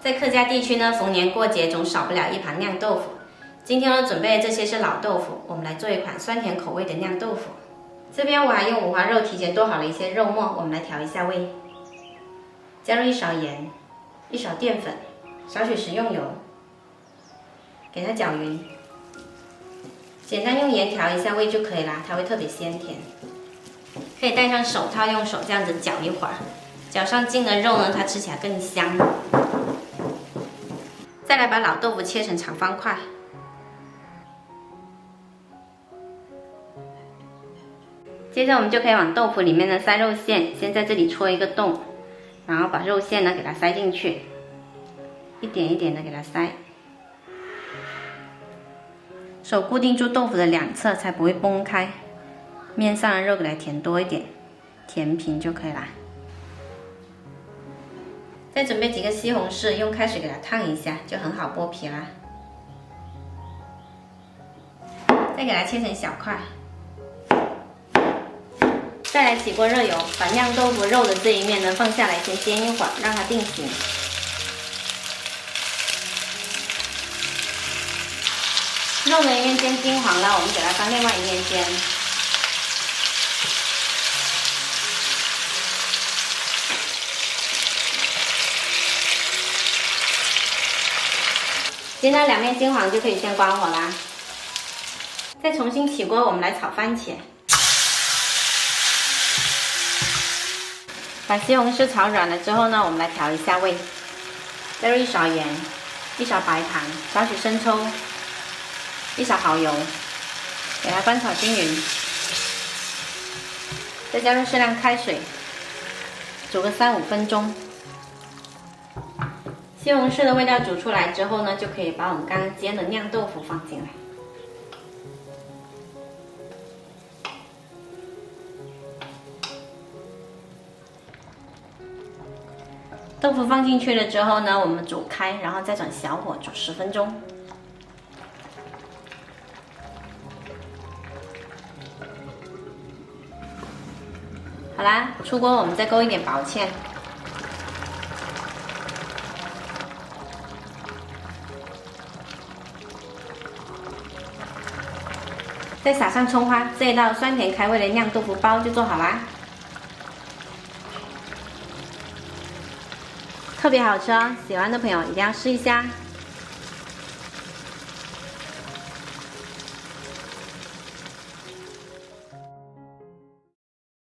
在客家地区呢，逢年过节总少不了一盘酿豆腐。今天我准备的这些是老豆腐，我们来做一款酸甜口味的酿豆腐。这边我还用五花肉提前剁好了一些肉末，我们来调一下味。加入1勺盐，1勺淀粉，少许食用油，给它搅匀。简单用盐调一下味就可以啦，它会特别鲜甜。可以戴上手套，用手这样子搅一会儿，搅上筋的肉呢，它吃起来更香。再来把老豆腐切成长方块。接着我们就可以往豆腐里面呢塞肉馅，先在这里戳一个洞，然后把肉馅呢给它塞进去，一点一点的给它塞，手固定住豆腐的两侧，才不会崩开。面上的肉给它填多一点，填平就可以啦。再准备几个西红柿，用开水给它烫一下，就很好剥皮啦。再给它切成小块。再来起锅热油，把酿豆腐肉的这一面呢放下来，先煎一会儿，让它定型。肉的一面煎金黄了，我们给它翻另外一面煎。煎到两面金黄就可以先关火啦。再重新起锅，我们来炒番茄。把西红柿炒软了之后呢，我们来调一下味，加入1勺盐，1勺白糖，少许生抽，1勺蚝油，给它翻炒均匀。再加入适量开水，煮个3-5分钟。西红柿的味道煮出来之后呢，就可以把我们刚刚煎的酿豆腐放进来。豆腐放进去了之后呢，我们煮开，然后再转小火煮10分钟。好啦，出锅我们再勾一点薄芡，再撒上葱花，这一道酸甜开胃的酿豆腐包就做好啦。特别好吃哦，喜欢的朋友一定要试一下。